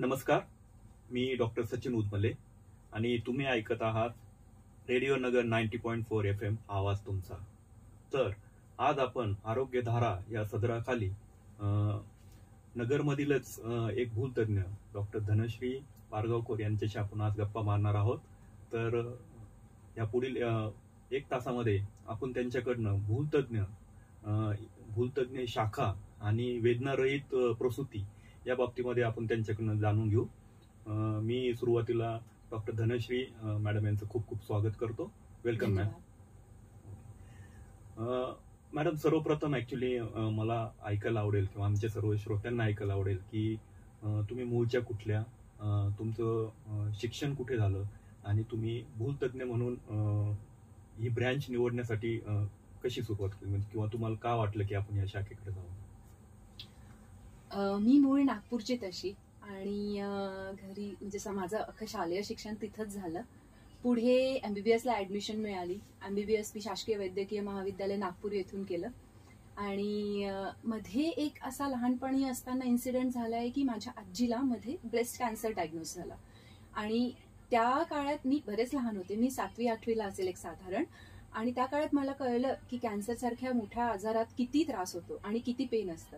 नमस्कार, मी डॉक्टर सचिन उदमले आणि तुम्ही ऐकत आहात रेडिओ नगर 90.4 FM आवाज तुमचा. तर आज आपण आरोग्य धारा या सदराखाली नगरमधीलच एक भूलतज्ञ डॉक्टर धनश्री पारगावकर यांच्याशी आपण आज गप्पा मारणार आहोत. तर या पुढील 1 तासामध्ये आपण त्यांच्याकडनं भूलतज्ञ शाखा आणि वेदनारहित प्रसूती या बाबतीमध्ये आपण त्यांच्याकडनं जाणून घेऊ. मी सुरुवातीला डॉक्टर धनश्री मॅडम यांचं खूप खूप स्वागत करतो. Welcome ma'am. मॅडम, सर्वप्रथम ऍक्च्युली मला ऐकायला आवडेल किंवा आमच्या सर्व श्रोत्यांना ऐकायला आवडेल की तुम्ही मूळच्या कुठल्या, तुमचं शिक्षण कुठे झालं आणि तुम्ही भूलतज्ञ म्हणून ही ब्रँच निवडण्यासाठी कशी सुरुवात केली, किंवा तुम्हाला का वाटलं की आपण या शाखेकडे जाऊ? मी मूळ नागपूरची तशी, आणि घरी म्हणजे माझं अख्खं शालेय शिक्षण तिथंच झालं. पुढे MBBS ला ऍडमिशन मिळाली. MBBS मी शासकीय वैद्यकीय महाविद्यालय नागपूर येथून केलं. आणि मध्ये एक असा लहानपणी असताना इन्सिडेंट झालाय की माझ्या आजीला मध्ये ब्रेस्ट कॅन्सर डायग्नोज झाला. आणि त्या काळात मी बरेच लहान होते, मी 7वी-8वीला असेल एक साधारण. आणि त्या काळात मला कळलं की कॅन्सर सारख्या मोठ्या आजारात किती त्रास होतो आणि किती पेन असतं.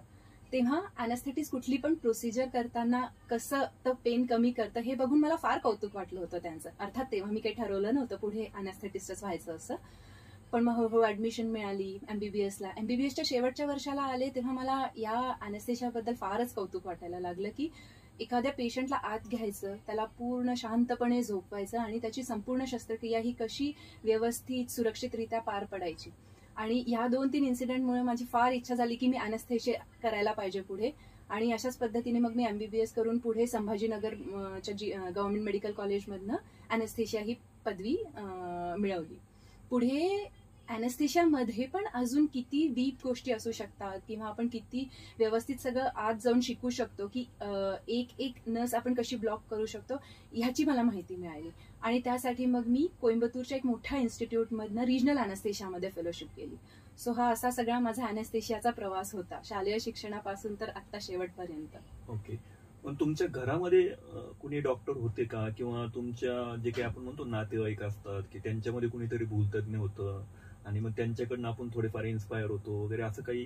तेव्हा अॅनेस्थेटिस्ट कुठली पण प्रोसिजर करताना कसं तर पेन कमी करतं हे बघून मला फार कौतुक वाटलं होतं त्यांचं. अर्थात तेव्हा मी काही ठरवलं नव्हतं पुढे अॅनेस्थेटिस्टच व्हायचं असं. पण मग हळूहळू ऍडमिशन मिळाली MBBS ला. MBBSच्या शेवटच्या वर्षाला आले तेव्हा मला या अॅनेस्थेशियाबद्दल फारच कौतुक वाटायला लागलं की एखाद्या पेशंटला आत घ्यायचं, त्याला पूर्ण शांतपणे झोपवायचं आणि त्याची संपूर्ण शस्त्रक्रिया ही कशी व्यवस्थित सुरक्षितरित्या पार पडायची. आणि ह्या 2-3 इन्सिडेंटमुळे माझी फार इच्छा झाली की मी अॅनेस्थेशिया करायला पाहिजे पुढे. आणि अशाच पद्धतीने मग मी MBBS करून पुढे संभाजीनगरच्या गव्हर्नमेंट मेडिकल कॉलेजमधनं अॅनेस्थेशिया ही पदवी मिळवली. पुढे अॅनेस्थेशियामध्ये पण अजून किती डीप गोष्टी असू शकतात किंवा आपण किती व्यवस्थित सगळं आत जाऊन शिकू शकतो की एक नस आपण कशी ब्लॉक करू शकतो ह्याची मला माहिती मिळाली. आणि त्यासाठी मग मी कोइंबतूरच्या एक मोठ्या इन्स्टिट्यूटमधनं रिजनल अॅनेस्थेशियामध्ये फेलोशिप केली. सो हा असा सगळा माझा अॅनेस्थेशियाचा प्रवास होता, शालेय शिक्षणापासून तर आता शेवटपर्यंत. ओके. पण तुमच्या घरामध्ये कुणी डॉक्टर होते का, किंवा तुमच्या जे काही आपण म्हणतो नातेवाईक असतात की त्यांच्यामध्ये कुणीतरी भूलतज्ञ होतं आणि मग त्यांच्याकडनं आपण थोडेफार इन्स्पायर होतो वगैरे, असं काही?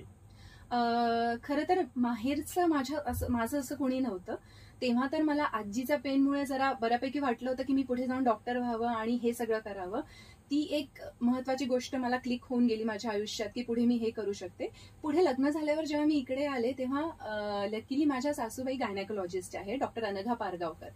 खरं तर माहेरचं माझं असं कोणी नव्हतं. तेव्हा तर मला आजीच्या पेनमुळे जरा बऱ्यापैकी वाटलं होतं की मी पुढे जाऊन डॉक्टर व्हावं आणि हे सगळं करावं. ती एक महत्वाची गोष्ट मला क्लिक होऊन गेली माझ्या आयुष्यात की पुढे मी हे करू शकते. पुढे लग्न झाल्यावर जेव्हा मी इकडे आले तेव्हा लकीली माझ्या सासूबाई गायनेकोलॉजिस्ट आहे, डॉक्टर अनघा पारगावकर.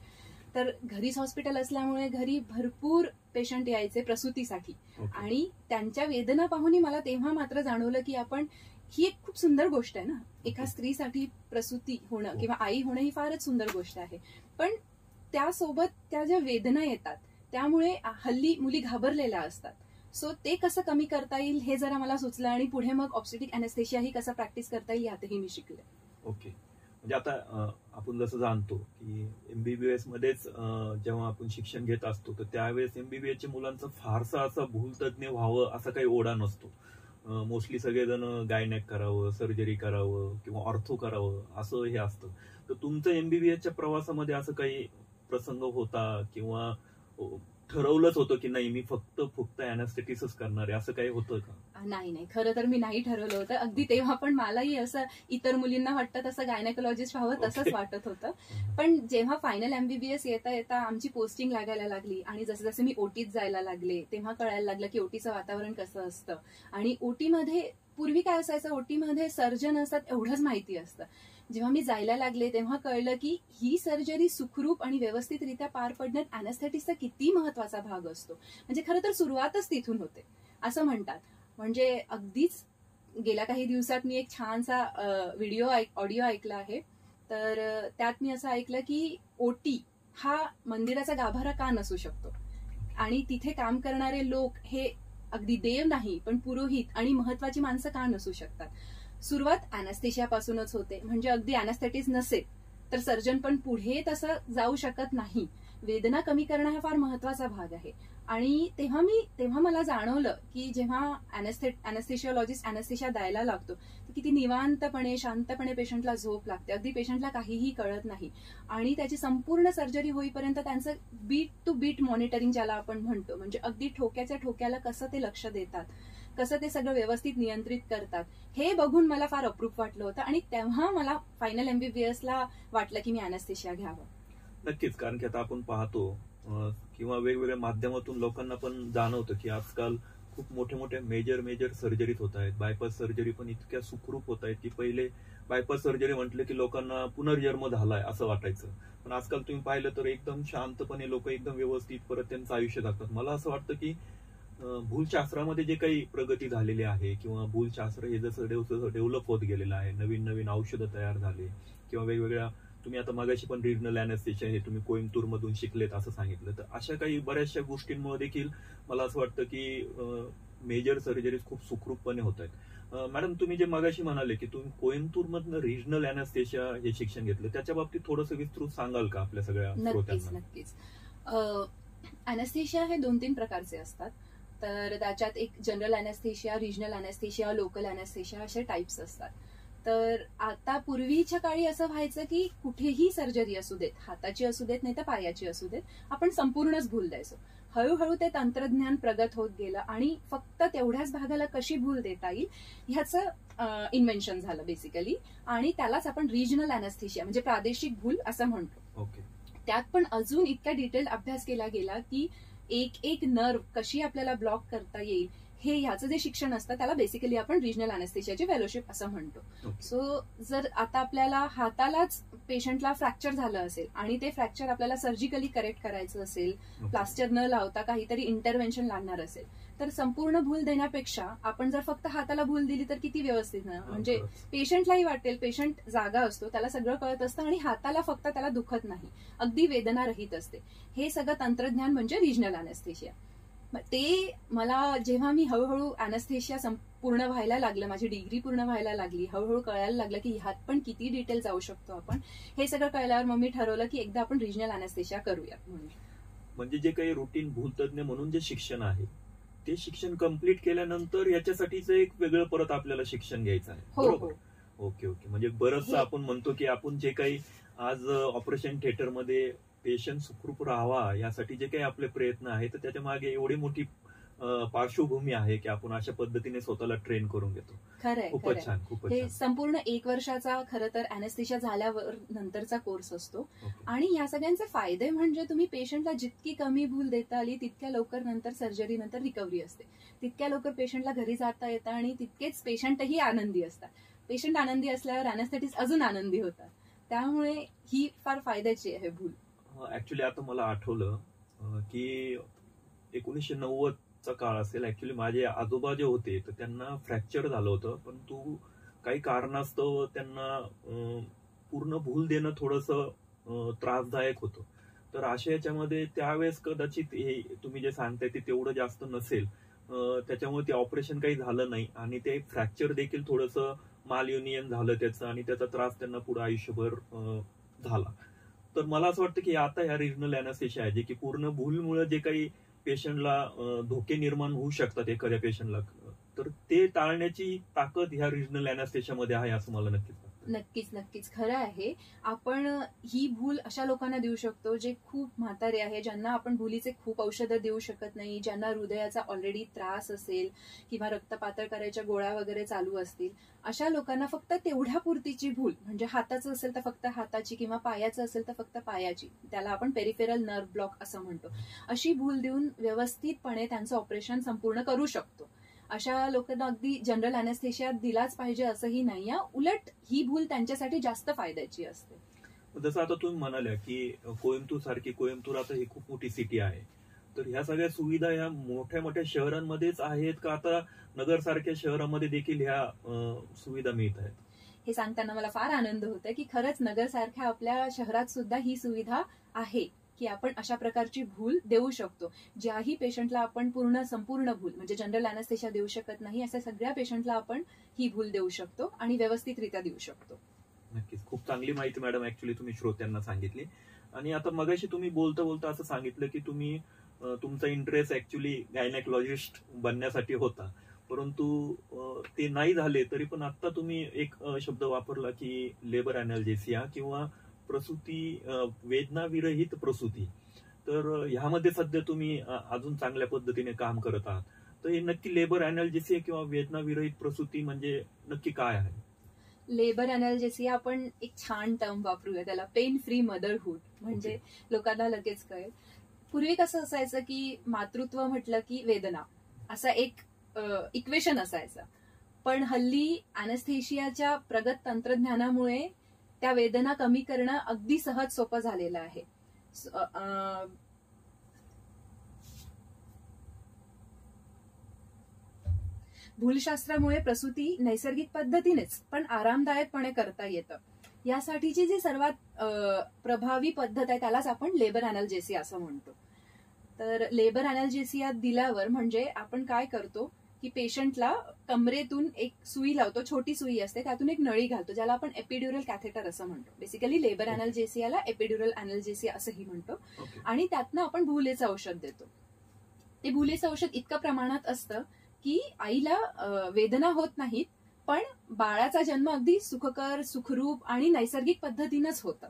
तर घरीच हॉस्पिटल असल्यामुळे घरी भरपूर पेशंट यायचे प्रसूतीसाठी. आणि त्यांच्या वेदना पाहून मला तेव्हा मात्र जाणवलं की आपण ही एक खूप सुंदर गोष्ट आहे ना, एका स्त्रीसाठी प्रसूती होणं किंवा आई होणं ही फारच सुंदर गोष्ट आहे. पण त्यासोबत त्या ज्या वेदना येतात त्यामुळे हल्ली मुली घाबरलेल्या असतात. सो ते कसं कमी करता येईल हे जरा मला सुचलं आणि पुढे मग ऑब्स्टेटिक अॅनेस्थेशिया ही कसं प्रॅक्टिस करता येईल यातही मी शिकले. ओके. म्हणजे आता आपण जसं जाणतो की MBBS मध्येच जेव्हा आपण शिक्षण घेत असतो तर त्यावेळेस MBBSच्या मुलांचं फारसं असं भूलतज्ञ व्हावं असा काही ओढा नसतो. मोस्टली सगळेजण गायनेक करावं, सर्जरी करावं किंवा ऑर्थो करावं असं हे असतं. तर तुमचं MBBSच्या प्रवासामध्ये असं काही प्रसंग होता किंवा ठरवलंच होतं की नाही मी फक्त अॅनेस्थेटिसच करणार आहे, असं काही होतं का? नाही, खरं तर मी नाही ठरवलं होतं. अगदी तेव्हा पण मलाही असं इतर मुलींना वाटतं तसं गायनेकोलॉजिस्ट व्हावं तसंच वाटत होतं. पण जेव्हा फायनल MBBS येता आमची पोस्टिंग लागायला लागली आणि जसं जसं मी ओटीत जायला लागले तेव्हा कळायला लागलं की ओटीचं वातावरण कसं असतं. आणि ओटीमध्ये पूर्वी काय असायचं, ओटीमध्ये सर्जन असतात एवढंच माहिती असतं. जेव्हा मी जायला लागले तेव्हा कळलं की ही सर्जरी सुखरूप आणि व्यवस्थितरित्या पार पडण्यात अॅनेस्थेटिस्टचा किती महत्वाचा भाग असतो. म्हणजे खरं तर सुरुवातच तिथून होते असं म्हणतात. म्हणजे अगदीच गेल्या काही दिवसात मी एक छानसा ऑडिओ ऐकला आहे. तर त्यात मी असं ऐकलं की ओटी हा मंदिराचा गाभारा का नसू शकतो आणि तिथे काम करणारे लोक हे अगदी देव नाही पण पुरोहित आणि महत्वाची माणसं का नसू शकतात. सुरुवात अॅनेस्थेशियापासूनच होते. म्हणजे अगदी अॅनेस्थेटिस्ट नसेल तर सर्जन पण पुढे तसं जाऊ शकत नाही. वेदना कमी करणं हा फार महत्वाचा भाग आहे. आणि तेव्हा मला जाणवलं की जेव्हा अॅनेस्थेशिओलॉजिस्ट अॅनेस्थेशिया द्यायला लागतो तर किती निवांतपणे शांतपणे पेशंटला झोप लागते, अगदी पेशंटला काहीही कळत नाही. आणि त्याची संपूर्ण सर्जरी होईपर्यंत त्यांचं बीट टू बीट मॉनिटरिंग ज्याला आपण म्हणतो, म्हणजे अगदी ठोक्याच्या ठोक्याला कसं ते लक्ष देतात, कसं ते सगळं व्यवस्थित नियंत्रित करतात, हे बघून मला फार अप्रूप वाटलं होतं. आणि तेव्हा मला फायनल MBBSला वाटलं की मी अॅनेस्थेशिया घ्यावं. नक्कीच, कारण की आता आपण पाहतो किंवा वेगवेगळ्या माध्यमातून लोकांना पण जाणवतं की आजकाल खूप मोठे मोठे मेजर सर्जरीज होत आहेत. बायपास सर्जरी पण इतक्या सुखरूप होत आहेत की पहिले बायपास सर्जरी म्हटलं की लोकांना पुनर्जन्म झालाय असं वाटायचं, पण आजकाल तुम्ही पाहिलं तर एकदम शांतपणे लोक एकदम व्यवस्थित परत त्यांचं आयुष्य जगतात. मला असं वाटतं की भूलशास्त्रामध्ये जे काही प्रगती झालेली आहे किंवा भूलशास्त्र हे जसं डेव्हलप होत गेलेलं आहे, नवीन नवीन औषधं तयार झाले किंवा वेगवेगळ्या, तुम्ही आता मगाशी पण रिजनल अॅनेस्थेशिया हे तुम्ही कोइंबतूर मधून शिकलेत असं सांगितलं, तर अशा काही बऱ्याचशा गोष्टींमुळे देखील मला असं वाटतं की मेजर सर्जरीज खूप सुखरूपपणे होत आहेत. मॅडम, तुम्ही जे मगाशी म्हणाले की तुम्ही कोइंबतूर मधनं रिजनल अॅनेस्थेशिया हे शिक्षण घेतलं, त्याच्या बाबतीत थोडंसं विस्तृत सांगाल का आपल्या सगळ्या श्रोत्यांना? नक्कीच. अॅनेस्थेशिया हे 2-3 प्रकारचे असतात. तर त्याच्यात एक general anaesthesia, regional anaesthesia, local anaesthesia असे टाइप्स असतात. तर आता पूर्वीच्या काळी असं व्हायचं की कुठेही सर्जरी असू देत, हाताची असू देत नाही तर पायाची असू देत, आपण संपूर्णच भूल द्यायचो. हळूहळू ते प्रगत होत गेलं आणि फक्त तेवढ्याच भागाला कशी भूल देता येईल ह्याचं इन्व्हेन्शन झालं बेसिकली. आणि त्यालाच आपण रिजनल अॅनेस्थेशिया म्हणजे प्रादेशिक भूल असं म्हणतो. त्यात पण अजून इतका डिटेल अभ्यास केला गेला की एक नर्व कशी आपल्याला ब्लॉक करता येईल हे ह्याचं जे शिक्षण असतं त्याला बेसिकली आपण रिजनल अॅनेस्थेशियाची फेलोशिप असं म्हणतो. सो जर आता आपल्याला हातालाच पेशंटला फ्रॅक्चर झालं असेल आणि ते फ्रॅक्चर आपल्याला सर्जिकली करेक्ट करायचं असेल, प्लास्टर न लावता काहीतरी इंटरव्हेन्शन लागणार असेल, तर संपूर्ण भूल देण्यापेक्षा आपण जर फक्त हाताला भूल दिली तर किती व्यवस्थित ना, म्हणजे पेशंटलाही वाटेल, पेशंट जागा असतो, त्याला सगळं कळत असतं आणि हाताला फक्त त्याला दुखत नाही, अगदी वेदना रहित असते. हे सगळं तंत्रज्ञान म्हणजे रिजनल अॅनेस्थेशिया. ते मला जेव्हा मी हळूहळू अॅनेस्थेशिया पूर्ण व्हायला लागलं, माझी डिग्री पूर्ण व्हायला लागली, हळूहळू कळायला लागलं की ह्यात पण किती डिटेल जाऊ शकतो आपण, हे सगळं कळल्यावर मग मी ठरवलं की एकदा आपण रिजनल अॅनेस्थेशिया करूयात म्हणून. म्हणजे जे काही रुटीन भूलतज्ञ म्हणून जे शिक्षण आहे ते शिक्षण कम्प्लीट केल्यानंतर याच्यासाठीचं एक वेगळं परत आपल्याला शिक्षण घ्यायचं आहे. बरोबर. ओके. म्हणजे बरंचसं आपण म्हणतो की आपण जे काही आज ऑपरेशन थिएटरमध्ये पेशंट सुखरूप राहावा यासाठी जे काही आपले प्रयत्न आहेत तर त्याच्या मागे एवढी मोठी पार्श्वभूमी आहे की आपण अशा पद्धतीने स्वतःला ट्रेन करून घेतो. खरंय. खूपच छान. हे संपूर्ण 1 वर्षाचा खरं तर अॅनेस्थेशिया झाल्यावर नंतरचा कोर्स असतो. आणि या सगळ्यांचे फायदे म्हणजे तुम्ही पेशंटला जितकी कमी भूल देता आली तितक्या लवकर नंतर सर्जरी नंतर रिकव्हरी असते, तितक्या लवकर पेशंटला घरी जाता येतं आणि तितकेच पेशंटही आनंदी असतात. पेशंट आनंदी असल्यावर अॅनेस्थेटिस्ट अजून आनंदी होतात. त्यामुळे ही फार फायद्याची आहे भूल. ऍक्च्युली आता मला आठवलं की 1990चा काळ असेल, ऍक्च्युली माझे आजोबा जे होते तर त्यांना फ्रॅक्चर झालं होतं, परंतु काही कारणास्तव त्यांना पूर्ण भूल देणं थोडंसं त्रासदायक होतं. तर अशा याच्यामध्ये त्यावेळेस कदाचित हे तुम्ही जे सांगताय ते तेवढं जास्त नसेल, त्याच्यामुळे ते ऑपरेशन काही झालं नाही आणि ते फ्रॅक्चर देखील थोडंसं मालयुनियन झालं त्याचं आणि त्याचा त्रास त्यांना पुढे आयुष्यभर झाला. तर मला असं वाटतं की आता ह्या रिजनल अॅनेस्थेशिया आहे जे की पूर्ण भूलमुळे जे काही पेशंटला धोके निर्माण होऊ शकतात एखाद्या पेशंटला, तर ते टाळण्याची ताकद ह्या रिजनल अॅनेस्थेशियामध्ये आहे असं मला नक्कीच वाटतं. नक्कीच खरं आहे. आपण ही भूल अशा लोकांना देऊ शकतो जे खूप म्हातारे आहे, ज्यांना आपण भुलीचे खूप औषधं देऊ शकत नाही, ज्यांना हृदयाचा ऑलरेडी त्रास असेल किंवा रक्त पातळ करायच्या गोळ्या वगैरे चालू असतील. अशा लोकांना फक्त तेवढ्या पुरतीची भूल, म्हणजे हाताचं असेल तर फक्त हाताची किंवा पायाचं असेल तर फक्त पायाची, त्याला आपण पेरिफेरल नर्व ब्लॉक असं म्हणतो, अशी भूल देऊन व्यवस्थितपणे त्यांचं ऑपरेशन संपूर्ण करू शकतो. अशा लोकांना अगदी जनरल अॅनेस्थेशिया दिलाच पाहिजे असंही नाही. उलट ही भूल त्यांच्यासाठी जास्त फायद्याची असते. जसं आता तुम्ही म्हणाल्या की कोइंबतूर आता ही खूप मोठी सिटी आहे, तर ह्या सगळ्या सुविधा ह्या मोठ्या मोठ्या शहरांमध्येच आहेत का आता नगर सारख्या शहरामध्ये देखील ह्या सुविधा मिळत आहेत? हे सांगताना मला फार आनंद होतोय की खरंच नगर सारख्या आपल्या शहरात सुद्धा ही सुविधा आहे की आपण अशा प्रकारची भूल देऊ शकतो. ज्याही पेशंटला आपण संपूर्ण भूल म्हणजे जनरल अॅनेस्थेशिया देऊ शकत नाही, अशा सगळ्या पेशंटला आपण ही भूल देऊ शकतो आणि व्यवस्थितरित्या देऊ शकतो. नक्कीच. खूप चांगली माहिती मॅडम ऍक्च्युली तुम्ही श्रोत्यांना सांगितली. आणि आता मगाशी तुम्ही बोलता बोलता असं सांगितलं की तुम्ही तुमचा इंटरेस्ट ऍक्च्युली गायनेकॉलॉजिस्ट बनण्यासाठी होता, परंतु ते नाही झाले तरी पण आता तुम्ही एक शब्द वापरला की लेबर अॅनाल्जेसिया किंवा प्रसूती, वेदनाविरहित प्रसूती. तर ह्यामध्ये सध्या तुम्ही अजून चांगल्या पद्धतीने काम करत आहात. तर हे नक्की लेबर अॅनाल्जेसिया किंवा वेदनाविरहित प्रसूती म्हणजे नक्की काय आहे? लेबर अॅनाल्जेसिया आपण एक छान टर्म वापरूया त्याला, पेन फ्री मदरहूड, म्हणजे लोकांना लगेच कळेल. पूर्वी कसं असायचं की मातृत्व म्हटलं की वेदना असा एक इक्वेशन असायचं, पण हल्ली अॅनेस्थेशियाच्या प्रगत तंत्रज्ञानामुळे त्या वेदना कमी करणं अगदी सहज सोपं झालेलं आहे. भूलशास्त्रामुळे प्रसूती नैसर्गिक पद्धतीनेच पण आरामदायकपणे करता येतं. यासाठीची जी सर्वात प्रभावी पद्धत आहे त्यालाच आपण लेबर अॅनाल्जेसिया असं म्हणतो. तर लेबर अॅनाल्जेसिया दिल्यावर म्हणजे आपण काय करतो की पेशंटला कमरेतून एक सुई लावतो, छोटी सुई असते, त्यातून एक नळी घालतो, ज्याला आपण एपिड्युरल कॅथेटर असं म्हणतो. बेसिकली लेबर अॅनाल्जेसियाला एपिड्युरल अॅनाल्जेसिया असंही म्हणतो. आणि त्यातनं आपण भुलेचं औषध देतो. ते भुलेचं औषध इतकं प्रमाणात असतं की आईला वेदना होत नाहीत, पण बाळाचा जन्म अगदी सुखकर, सुखरूप आणि नैसर्गिक पद्धतीनंच होतं.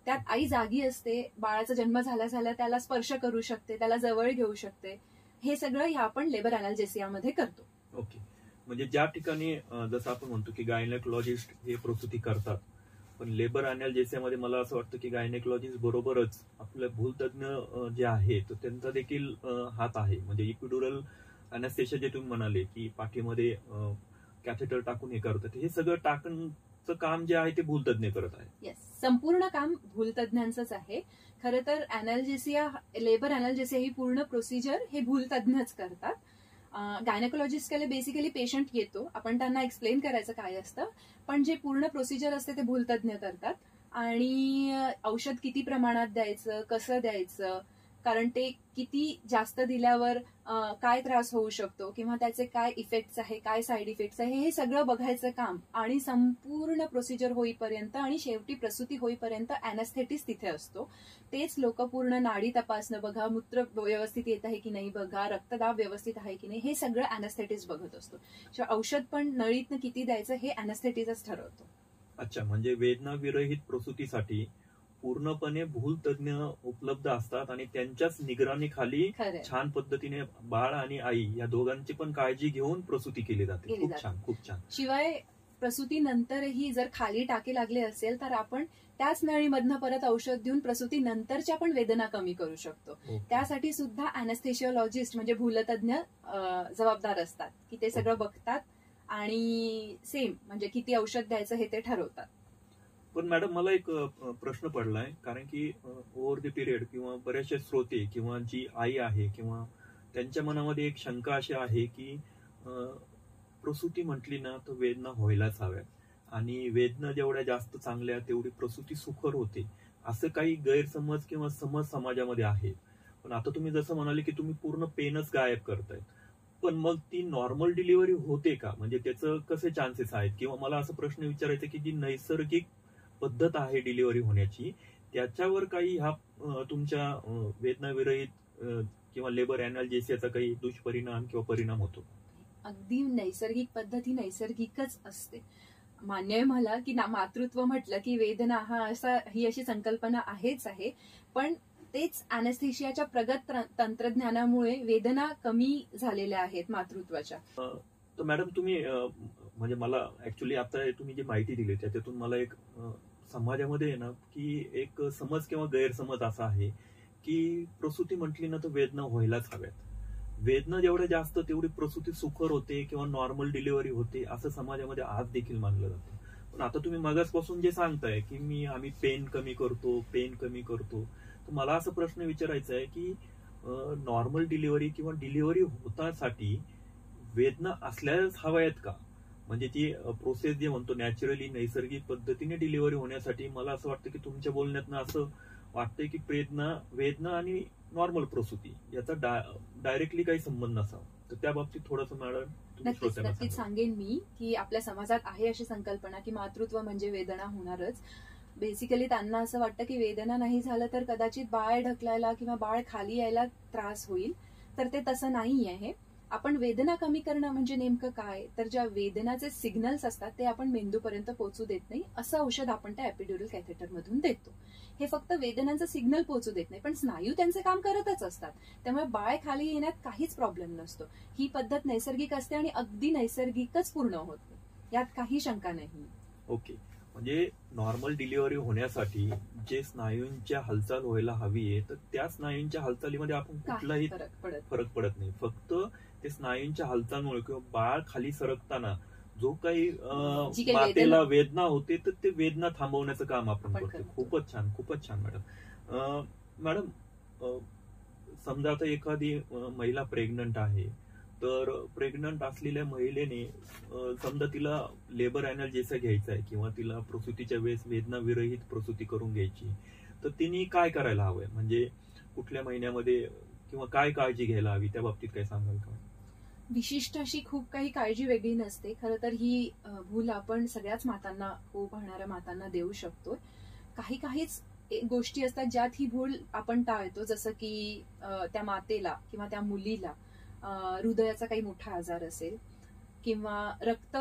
त्यात आई जागी असते, बाळाचा जन्म झाल्या त्याला स्पर्श करू शकते, त्याला जवळ घेऊ शकते. हे सगळं ह्या आपण लेबर अॅनाल्जेसियामध्ये करतो. ओके. म्हणजे ज्या ठिकाणी जसं आपण म्हणतो की गायनेकॉलॉजिस्ट हे प्रसूती करतात, पण लेबर अॅनाल्जेसियामध्ये मला असं वाटतं की गायनेकॉलॉजिस्ट बरोबरच आपले भूलतज्ञ जे आहेत त्यांचा देखील हात आहे. म्हणजे इपिड्युरल अॅनेस्थेशिया जे तुम्ही म्हणाले की पाठीमध्ये कॅथेटर टाकून हे करतात, हे सगळं टाकणचं काम जे आहे ते भूलतज्ञ करत आहे. येस, संपूर्ण काम भूलतज्ञांचंच आहे. खरं तर अॅनाल्जेसिया, लेबर अॅनाल्जेसिया ही पूर्ण प्रोसिजर हे भूलतज्ञच करतात. गायनेकॉलॉजिस्टकडे बेसिकली पेशंट येतो, आपण त्यांना एक्सप्लेन करायचं काय असतं, पण जे पूर्ण प्रोसिजर असते ते भूलतज्ञ करतात. आणि औषध किती प्रमाणात द्यायचं, कसं द्यायचं, कारण ते किती जास्त दिल्यावर काय त्रास होऊ शकतो किंवा त्याचे काय इफेक्ट्स आहे, काय साईड इफेक्ट्स आहे, हे सगळं बघायचं काम. आणि संपूर्ण प्रोसिजर होईपर्यंत आणि शेवटी प्रसूती होईपर्यंत अॅनेस्थेटिस्ट तिथे असतो. तेच लोक पूर्ण नाडी तपासणं बघा, मूत्र व्यवस्थित येत आहे की नाही बघा, रक्तदाब व्यवस्थित आहे की नाही, हे सगळं अॅनेस्थेटिस्ट बघत असतो. शिवाय औषध पण नळीतनं किती द्यायचं हे अॅनेस्थेटिस्टच ठरवतो. अच्छा, म्हणजे वेदनाविरहित प्रसूतीसाठी पूर्णपणे भूलतज्ञ उपलब्ध असतात आणि त्यांच्याच निगराणीखाली छान पद्धतीने बाळ आणि आई या दोघांची पण काळजी घेऊन प्रसूती केली जाते. खूप छान, खूप छान. शिवाय प्रसूती नंतरही जर खाली टाके लागले असेल तर आपण त्याच नळीमधनं परत औषध देऊन प्रसूती नंतरच्या पण वेदना कमी करू शकतो. त्यासाठी सुद्धा अॅनेस्थेशियोलॉजिस्ट म्हणजे भूलतज्ञ जबाबदार असतात की ते सगळं बघतात आणि सेम म्हणजे किती औषध द्यायचं हे ते ठरवतात. पण मॅडम मला एक प्रश्न पडलाय, कारण की ओव्हर द पिरियड किंवा बरेचसे श्रोते किंवा जी आई आहे किंवा त्यांच्या मनामध्ये एक शंका अशी आहे की प्रसूती म्हटली ना तर वेदना व्हायलाच हव्यात, आणि वेदना जेवढ्या जास्त चांगल्या तेवढी प्रसूती सुखर होते, असं काही गैरसमज किंवा समज समाजामध्ये आहे. पण आता तुम्ही जसं म्हणाले की तुम्ही पूर्ण पेनच गायब करतायत, पण मग ती नॉर्मल डिलिव्हरी होते का? म्हणजे त्याचं कसे चान्सेस आहेत? किंवा मला असं प्रश्न विचारायचा की जी नैसर्गिक पद्धत आहे डिलिव्हरी होण्याची, त्याच्यावर काही हा तुमच्या वेदनाविरहित किंवा लेबर अॅनाल्जेसियाचा काही दुष्परिणाम किंवा परिणाम होतो? अगदी नैसर्गिक पद्धत ही नैसर्गिकच असते. मान्य आहे मला की मातृत्व म्हटलं की वेदना ही अशी संकल्पना आहेच आहे, पण तेच अॅनेस्थेशियाच्या प्रगत तंत्रज्ञानामुळे वेदना कमी झालेल्या आहेत मातृत्वाच्या. तर मॅडम तुम्ही म्हणजे मला ऍक्च्युली आता तुम्ही जी माहिती दिली त्याच्यातून मला एक समाजामध्ये ना की एक समज किंवा गैरसमज असा आहे की प्रसूती म्हटली ना तर वेदना व्हायलाच हव्यात, वेदना जेवढ्या जास्त तेवढी प्रसूती सुखर होते किंवा नॉर्मल डिलिव्हरी होते, असं समाजामध्ये आज देखील मानलं जातं. पण आता तुम्ही मगाचपासून जे सांगताय की आम्ही पेन कमी करतो, तर मला असा प्रश्न विचारायचा आहे की नॉर्मल डिलिव्हरी किंवा डिलिव्हरी होतासाठी वेदना असल्याच हव्यात का? म्हणजे ती प्रोसेस जे म्हणतो नॅचरली नैसर्गिक पद्धतीने डिलिव्हरी होण्यासाठी मला असं वाटतं की तुमच्या बोलण्यातनं असं वाटतंय की वेदना आणि नॉर्मल प्रसूती याचा डायरेक्टली काही संबंध नसावा. तर त्या बाबतीत थोडंसं मॅडम नक्कीच नक्कीच सांगेन मी की आपल्या समाजात आहे अशी संकल्पना की मातृत्व म्हणजे वेदना होणारच. बेसिकली त्यांना असं वाटतं की वेदना नाही झालं तर कदाचित बाळ ढकलायला किंवा बाळ खाली यायला त्रास होईल, तर ते तसं नाही आहे. आपण वेदना कमी करणं म्हणजे नेमकं काय, तर ज्या वेदनाचे सिग्नल्स असतात ते आपण मेंदूपर्यंत पोहोचू देत नाही, असं औषध आपण त्या एपिड्युरल कॅथेटर मधून देतो. हे फक्त वेदनांचं सिग्नल पोहोचू देत नाही, पण स्नायू त्यांचे काम करतच असतात. त्यामुळे बाळ खाली येण्यात काहीच प्रॉब्लेम नसतो. ही पद्धत नैसर्गिक असते आणि अगदी नैसर्गिकच पूर्ण होते, यात काही शंका नाही. ओके, म्हणजे नॉर्मल डिलिव्हरी होण्यासाठी जे स्नायूंच्या हालचाल व्हायला हवी आहे, तर त्या स्नायूंच्या हालचालीमध्ये आपण कुठलाही फरक पडत नाही. फक्त ते स्नायूंच्या हालचालमुळे किंवा बाळ खाली सरकताना जो काही मातेला वेदना होते, तर ते वेदना थांबवण्याचं काम आपण करतो. खूपच छान, खूपच छान मॅडम. मॅडम, समजा आता एखादी महिला प्रेग्नंट आहे, तर प्रेग्नंट असलेल्या महिलेने समजा तिला लेबर अॅनाल्जेसिया घ्यायचा आहे किंवा तिला प्रसूतीच्या वेळेस वेदना विरहित प्रसूती करून घ्यायची, तर तिने काय करायला हवंय, म्हणजे कुठल्या महिन्यामध्ये किंवा काय काळजी घ्यायला हवी, त्या बाबतीत काय सांगाल का? विशिष्ट अशी खूप काही काळजी वेगळी नसते. खरं तर ही भूल आपण सगळ्याच मातांना, होऊ पाहणाऱ्या मातांना देऊ शकतो. काहीच गोष्टी असतात ज्यात ही भूल आपण टाळतो, जसं की त्या मातेला किंवा त्या मुलीला हृदयाचा काही मोठा आजार असेल किंवा रक्त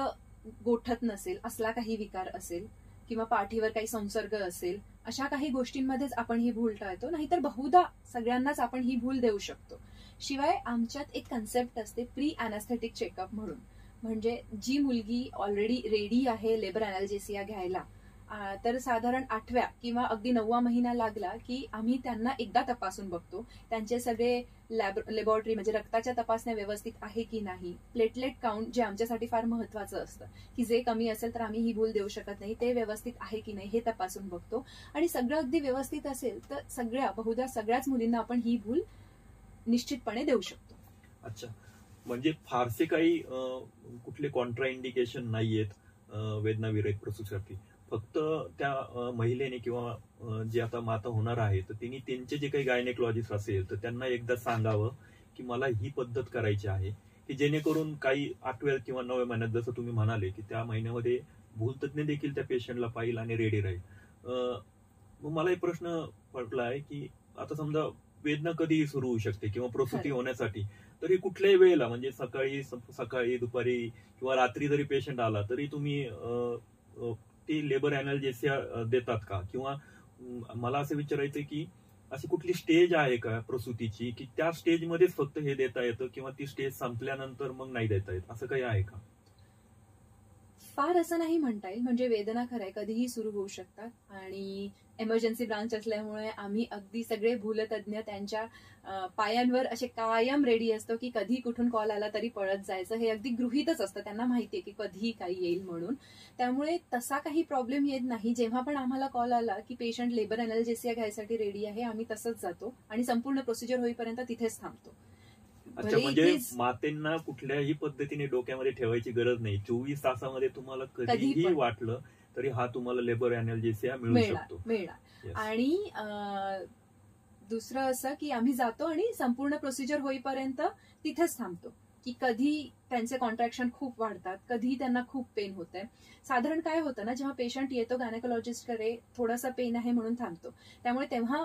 गोठत नसेल असला काही विकार असेल किंवा पाठीवर काही संसर्ग असेल, अशा काही गोष्टींमध्येच आपण ही भूल टाळतो. नाहीतर बहुधा सगळ्यांनाच आपण ही भूल देऊ शकतो. शिवाय आमच्यात एक कन्सेप्ट असते प्री अॅनास्थेटिक चेकअप म्हणून, म्हणजे जी मुलगी ऑलरेडी रेडी आहे लेबर अॅनाल्जेसिया घ्यायला, तर साधारण 8व्या किंवा अगदी 9वा महिना लागला की आम्ही त्यांना एकदा तपासून बघतो. त्यांचे सगळे लॅबोरेटरी म्हणजे रक्ताच्या तपासण्या व्यवस्थित आहे की नाही, प्लेटलेट काउंट जे आमच्यासाठी फार महत्वाचं असतं की जे कमी असेल तर आम्ही ही भूल देऊ शकत नाही, ते व्यवस्थित आहे की नाही हे तपासून बघतो. आणि सगळं अगदी व्यवस्थित असेल तर बहुधा सगळ्याच मुलींना आपण ही भूल निश्चितपणे देऊ शकतो. अच्छा, म्हणजे फारसे काही कुठले कॉन्ट्रा इंडिकेशन नाहीयेत वेदना विरहित प्रसूतीसाठी. फक्त त्या महिलेने किंवा जे आता माता होणार आहे, तर तिने त्यांचे जे काही गायनेकॉलॉजिस्ट असेल तर त्यांना एकदा सांगावं की मला ही पद्धत करायची आहे, की जेणेकरून काही 8व्या किंवा 9व्या महिन्यात जसं तुम्ही म्हणाले की त्या महिन्यामध्ये भूलतज्ञ देखील त्या पेशंटला पाहिल आणि रेडी राहील. मग मला एक प्रश्न पडलाय की आता समजा वेदना कधीही सुरू होऊ शकते किंवा प्रसूती होण्यासाठी, तरी कुठल्याही वेळेला म्हणजे सकाळी दुपारी किंवा रात्री जरी पेशंट आला तरी तुम्ही ती लेबर अॅनाल्जेसिया देतात का? किंवा मला असं विचारायचं की अशी कुठली स्टेज आहे का प्रसूतीची की त्या स्टेजमध्येच फक्त हे देता येतं किंवा ती स्टेज संपल्यानंतर मग नाही देता येत, असं काही आहे का? फार असं नाही म्हणता येईल. म्हणजे वेदना खरंय कधीही सुरू होऊ शकतात आणि एमर्जन्सी ब्रांच असल्यामुळे आम्ही अगदी सगळे भूलतज्ञ त्यांच्या पायांवर असे कायम रेडी असतो की कधी कुठून कॉल आला तरी पळत जायचं. हे अगदी गृहीतच असतं, त्यांना माहितीये की कधीही काही येईल म्हणून. त्यामुळे तसा काही प्रॉब्लेम येत नाही. जेव्हा पण आम्हाला कॉल आला की पेशंट लेबर अॅनाल्जेसिया घ्यायसाठी रेडी आहे, आम्ही तसंच जातो आणि संपूर्ण प्रोसिजर होईपर्यंत तिथेच थांबतो. अच्छा, म्हणजे मातेंना कुठल्याही पद्धतीने डोक्यामध्ये ठेवायची गरज नाही. 24 तासामध्ये तुम्हाला कधीही वाटलं तरी हा तुम्हाला लेबर अॅनाल्जेसिया मिळू शकतो. आणि दुसरं असं की आम्ही जातो आणि संपूर्ण प्रोसिजर होईपर्यंत तिथेच थांबतो. की कधी त्यांचे कॉन्ट्रॅक्शन खूप वाढतात, कधी त्यांना खूप पेन होतंय. साधारण काय होतं ना, जेव्हा पेशंट येतो गायनेकोलॉजिस्टकडे थोडासा पेन आहे म्हणून थांबतो, त्यामुळे तेव्हा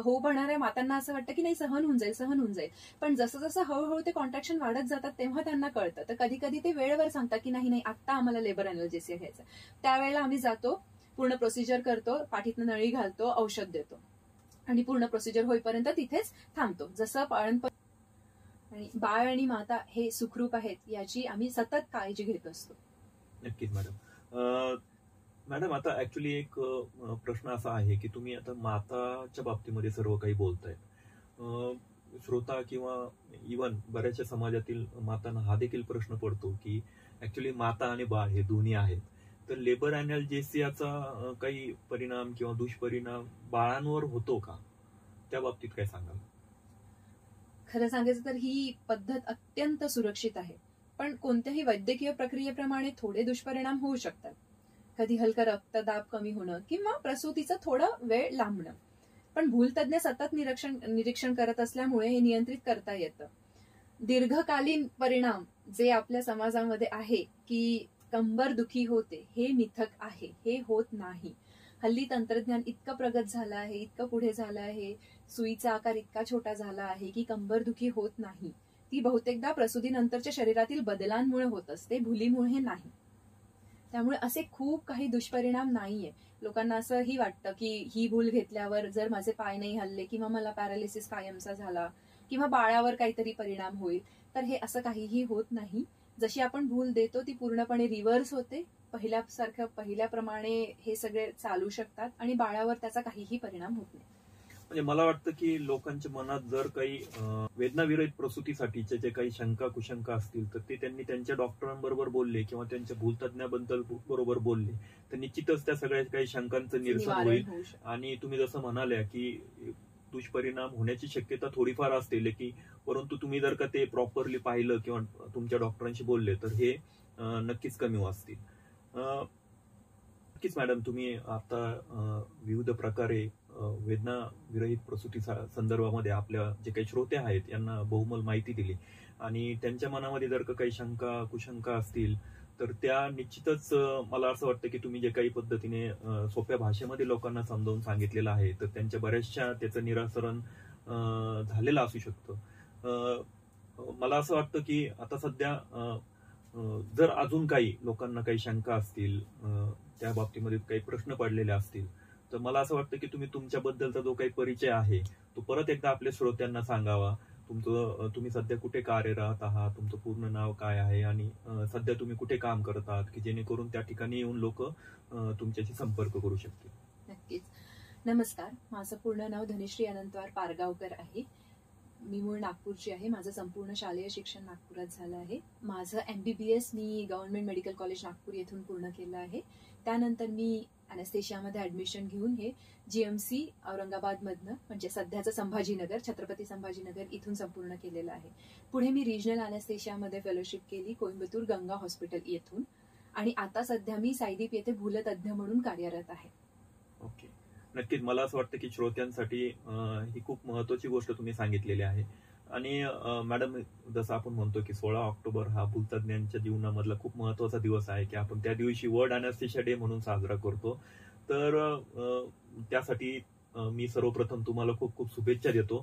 होऊ पाहणाऱ्या मातांना असं वाटतं की नाही सहन होऊन जाईल. पण जसं जसं हळूहळू ते कॉन्ट्रॅक्शन वाढत जातात तेव्हा त्यांना कळतं. तर कधी कधी ते वेळेवर सांगतात की नाही आता आम्हाला लेबर अॅनाल्जेसिया घ्यायचं. त्यावेळेला आम्ही जातो, पूर्ण प्रोसिजर करतो, पाठीतनं नळी घालतो, औषध देतो आणि पूर्ण प्रोसिजर होईपर्यंत तिथेच थांबतो. जसं आणि बाळ आणि माता हे सुखरूप आहेत याची आम्ही सतत काळजी घेत असतो. नक्कीच मॅडम, आता ऍक्च्युली एक प्रश्न असा आहे की तुम्ही आता माताच्या बाबतीमध्ये सर्व काही बोलताय. श्रोता किंवा इव्हन बऱ्याचशा समाजातील मातांना हा देखील प्रश्न पडतो की ऍक्च्युली माता आणि बाळ हे दोन्ही आहेत, तर लेबर अॅनाल्जेसियाचा काही परिणाम किंवा दुष्परिणाम बाळांवर होतो का? त्या बाबतीत काय सांगाल? खरं सांगायचं तर ही पद्धत अत्यंत सुरक्षित आहे, पण कोणत्याही वैद्यकीय प्रक्रियेप्रमाणे थोडे दुष्परिणाम होऊ शकतात. कधी हलका रक्तदाब कमी होणं किंवा प्रसूतीचं थोडं वेळ लांबणं. पण भूलतज्ञ सतत निरीक्षण करत असल्यामुळे हे नियंत्रित करता येतं. दीर्घकालीन परिणाम जे आपल्या समाजामध्ये आहे की कंबरदुखी होते, हे मिथक आहे, हे होत नाही. हल्ली तंत्रज्ञान इतकं प्रगत झालं आहे, इतकं पुढे झालं आहे, सुईचा आकार इतका छोटा झाला आहे की कंबरदुखी होत नाही. ती बहुतेकदा प्रसूतीनंतरच्या शरीरातील बदलांमुळे होत असते, भुलीमुळे नाही. त्यामुळे असे खूप काही दुष्परिणाम नाहीये. लोकांना असंही वाटतं की ही भूल घेतल्यावर जर माझे पाय नाही हलले किंवा मला पॅरालिसिस कायमचा झाला किंवा बाळावर काहीतरी परिणाम होईल, तर हे असं काहीही होत नाही. जशी आपण भूल देतो ती पूर्णपणे रिव्हर्स होते. पहिल्याप्रमाणे हे सगळे चालू शकतात आणि बाळावर त्याचा काहीही परिणाम होत नाही. म्हणजे मला वाटतं की लोकांच्या मनात जर काही वेदनाविरहित प्रसूतीसाठीचे जे काही शंका कुशंका असतील तर ते त्यांनी त्यांच्या डॉक्टरांबरोबर बोलले किंवा त्यांच्या भूलतज्ञाबद्दल बरोबर बोलले तर निश्चितच त्या सगळ्या काही शंकांचं निरसन होईल. आणि तुम्ही जसं म्हणाल्या की दुष्परिणाम होण्याची शक्यता थोडीफार असते की, परंतु तुम्ही जर का ते प्रॉपरली पाहिलं किंवा तुमच्या डॉक्टरांशी बोलले तर हे नक्कीच कमी वाचतील. नक्कीच मॅडम, तुम्ही आता विविध प्रकारे वेदना विरहित प्रसूती संदर्भामध्ये आपल्या जे काही श्रोते आहेत यांना बहुमोल माहिती दिली आणि त्यांच्या मनामध्ये जर का काही शंका कुशंका असतील तर त्या निश्चितच मला असं वाटतं की तुम्ही जे काही पद्धतीने सोप्या भाषेमध्ये लोकांना समजावून सांगितलेलं आहे तर त्यांच्या बऱ्याचशा त्याचं निराकरण झालेलं असू शकतं. मला असं वाटतं की आता सध्या जर अजून काही लोकांना काही शंका असतील, त्या बाबतीमध्ये काही प्रश्न पडलेले असतील तर मला असं वाटतं की तुम्ही तुमच्याबद्दलचा जो काही परिचय आहे तो परत एकदा आपल्या श्रोत्यांना सांगावा. तुम्ही सध्या कुठे कार्यरत आहात, तुमचं पूर्ण नाव काय आहे आणि सध्या तुम्ही कुठे काम करत आहात की जेणेकरून त्या ठिकाणी येऊन लोक तुमच्याशी संपर्क करू शकतील. नक्कीच. नमस्कार, माझं पूर्ण नाव धनिश्री अनंतवार पारगावकर आहे. मी मूळ नागपूरची आहे. माझं संपूर्ण शालेय शिक्षण नागपुरात झालं आहे. माझं MBBS मी गव्हर्नमेंट मेडिकल कॉलेज नागपूर येथून पूर्ण केलं आहे. त्यानंतर मी अॅनेस्थेशियामध्ये ऍडमिशन घेऊन हे GMC औरंगाबादमधनं म्हणजे सध्याचं संभाजीनगर, छत्रपती संभाजीनगर इथून संपूर्ण केलेलं आहे. पुढे मी रिजनल अॅनेस्थेशियामध्ये फेलोशिप केली कोइंबतूर गंगा हॉस्पिटल येथून आणि आता सध्या मी सायदीप येथे भूलतज्ञ म्हणून कार्यरत आहे. ओके, नक्कीच. मला असं वाटतं की श्रोत्यांसाठी ही खूप महत्वाची गोष्ट तुम्ही सांगितलेली आहे. आणि मॅडम, जसं आपण म्हणतो की 16 ऑक्टोबर हा भूलतज्ञांच्या जीवनामधला खूप महत्वाचा दिवस आहे की आपण त्या दिवशी वर्ल्ड अॅनेस्थेशिया डे म्हणून साजरा करतो. तर त्यासाठी मी सर्वप्रथम तुम्हाला खूप खूप शुभेच्छा देतो.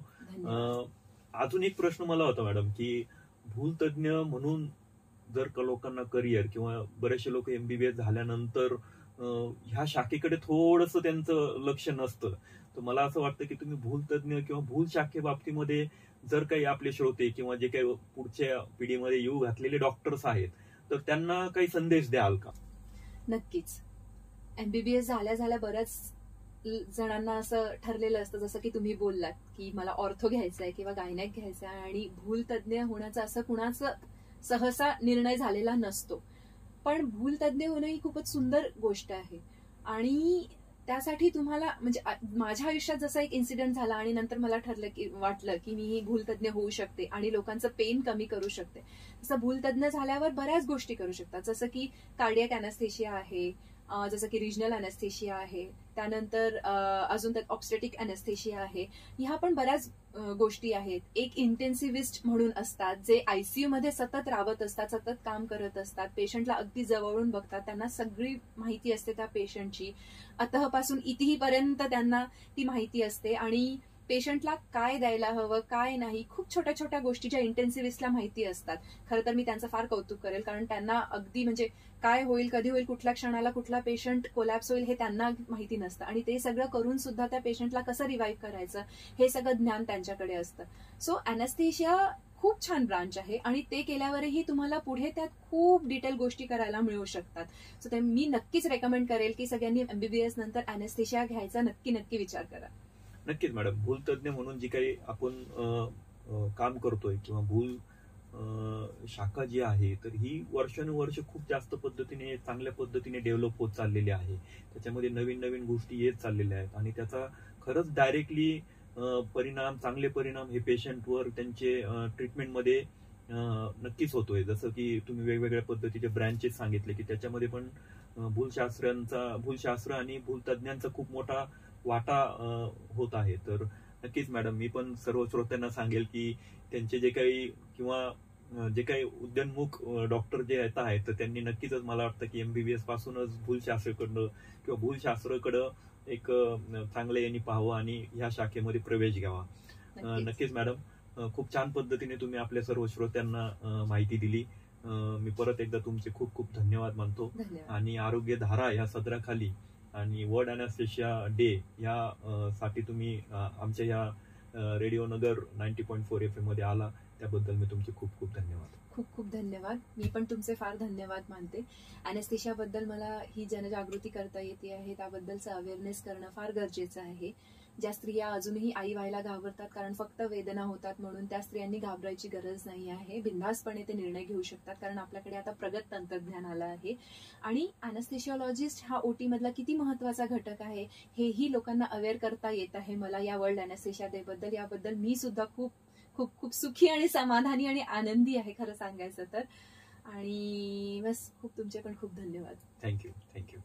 अजून एक प्रश्न मला होता मॅडम की भूलतज्ञ म्हणून जर का लोकांना करिअर किंवा बरेचसे लोक MBBS झाल्यानंतर ह्या शाखेकडे थोडस त्यांचं लक्ष नसतं, तर मला असं वाटतं की तुम्ही भूलतज्ञ किंवा भूल शाखे बाबतीमध्ये जर काही आपले श्रोते किंवा जे काही पुढच्या पिढीमध्ये येऊ घातलेले डॉक्टर्स आहेत तर त्यांना काही संदेश द्याल का? नक्कीच. MBBS झाल्या बऱ्याच जणांना असं ठरलेलं असतं, जसं की तुम्ही बोललात की मला ऑर्थो घ्यायचंय किंवा गायनॅक घ्यायचंय आणि भूलतज्ञ होण्याचा असं कुणाचं सहसा निर्णय झालेला नसतो. पण भूलतज्ञ होणं ही खूपच सुंदर गोष्ट आहे आणि त्यासाठी तुम्हाला म्हणजे माझ्या आयुष्यात जसा एक इन्सिडेंट झाला आणि नंतर मला वाटलं की मी भूलतज्ञ होऊ शकते आणि लोकांचं पेन कमी करू शकते. तसं भूलतज्ञ झाल्यावर बऱ्याच गोष्टी करू शकतात, जसं की कार्डियक अॅनेस्थेशिया आहे, जसं की रिजनल अॅनेस्थेशिया आहे, त्यानंतर अजून त्यात ऑब्स्टेटिक अॅनेस्थेशिया आहे. ह्या पण बऱ्याच गोष्टी आहेत. एक इंटेन्सिव्हिस्ट म्हणून असतात जे ICU मध्ये सतत राबत असतात, सतत काम करत असतात, पेशंटला अगदी जवळून बघतात, त्यांना सगळी माहिती असते त्या पेशंटची, अतःपासून इतिपर्यंत त्यांना ती माहिती असते आणि पेशंटला काय द्यायला हवं काय नाही खूप छोट्या छोट्या गोष्टी ज्या इंटेन्सिव्हिस्टला माहिती असतात. खरं तर मी त्यांचं फार कौतुक करेल, कारण त्यांना अगदी म्हणजे काय होईल, कधी होईल, कुठल्या क्षणाला कुठला पेशंट कोलॅप्स होईल हे त्यांना माहिती नसतं आणि ते सगळं करून सुद्धा त्या पेशंटला कसं रिवाईव्ह करायचं हे सगळं ज्ञान त्यांच्याकडे असतं. सो अॅनेस्थेशिया खूप छान ब्रांच आहे आणि ते केल्यावरही तुम्हाला पुढे त्यात खूप डिटेल गोष्टी करायला मिळू शकतात. सो ते मी नक्कीच रेकमेंड करेल की सगळ्यांनी MBBS नंतर अॅनेस्थेशिया घ्यायचा नक्की विचार करा. नक्कीच मॅडम, भूलतज्ञ म्हणून जी काही आपण काम करतोय किंवा भूल शाखा जी आहे तर ही वर्षानुवर्ष खूप जास्त पद्धतीने चांगल्या पद्धतीने डेव्हलप होत चाललेली आहे. त्याच्यामध्ये नवीन नवीन गोष्टी येत चाललेल्या आहेत आणि त्याचा खरंच डायरेक्टली चांगले परिणाम हे पेशंटवर त्यांचे ट्रीटमेंटमध्ये नक्कीच होतोय. जसं की तुम्ही वेगवेगळ्या पद्धतीचे ब्रँचेस सांगितले की त्याच्यामध्ये पण भूलशास्त्र आणि भूलतज्ञांचा खूप मोठा वाटा होत आहे. तर नक्कीच मॅडम, मी पण सर्व श्रोत्यांना सांगेल की त्यांचे जे काही किंवा जे काही उद्योन्मुख डॉक्टर जे येत आहेत तर त्यांनी नक्कीच मला वाटतं की एमबीबीएस पासूनच भूलशास्त्राकडं किंवा भूलशास्त्राकडं एक चांगलं यांनी पाहावं आणि ह्या शाखेमध्ये प्रवेश घ्यावा. नक्कीच मॅडम, खूप छान पद्धतीने तुम्ही आपल्या सर्व श्रोत्यांना माहिती दिली. मी परत एकदा तुमचे खूप खूप धन्यवाद मानतो. आणि आरोग्य धारा या सदराखाली आणि वर्ल्ड अॅनेस्थेशिया डे या साठी तुम्ही आमच्या या रेडिओ नगर 90.4 FM मध्ये आला, त्याबद्दल मी तुमचे खूप खूप धन्यवाद. खूप खूप धन्यवाद. मी पण तुमचे फार धन्यवाद मानते. अॅनेस्थेशिया बद्दल मला ही जनजागृती करता येते आहे, त्याबद्दलचं अवेअरनेस करणं फार गरजेचं आहे. ज्या स्त्रिया अजूनही आई व्हायला घाबरतात कारण फक्त वेदना होतात म्हणून, त्या स्त्रियांनी घाबरायची गरज नाही आहे. बिनधास्तपणे ते निर्णय घेऊ शकतात कारण आपल्याकडे आता प्रगत तंत्रज्ञान आलं आहे. आणि अॅनेस्थेशिओलॉजिस्ट हा ओटी मधला किती महत्वाचा घटक आहे हेही लोकांना अवेअर करता येत आहे मला या वर्ल्ड अॅनेस्थेशिया डे बद्दल. याबद्दल मी सुद्धा खूप खूप खूप सुखी आणि समाधानी आणि आनंदी आहे खरं सांगायचं तर. आणि बस, खूप तुमचे पण खूप धन्यवाद. थँक्यू.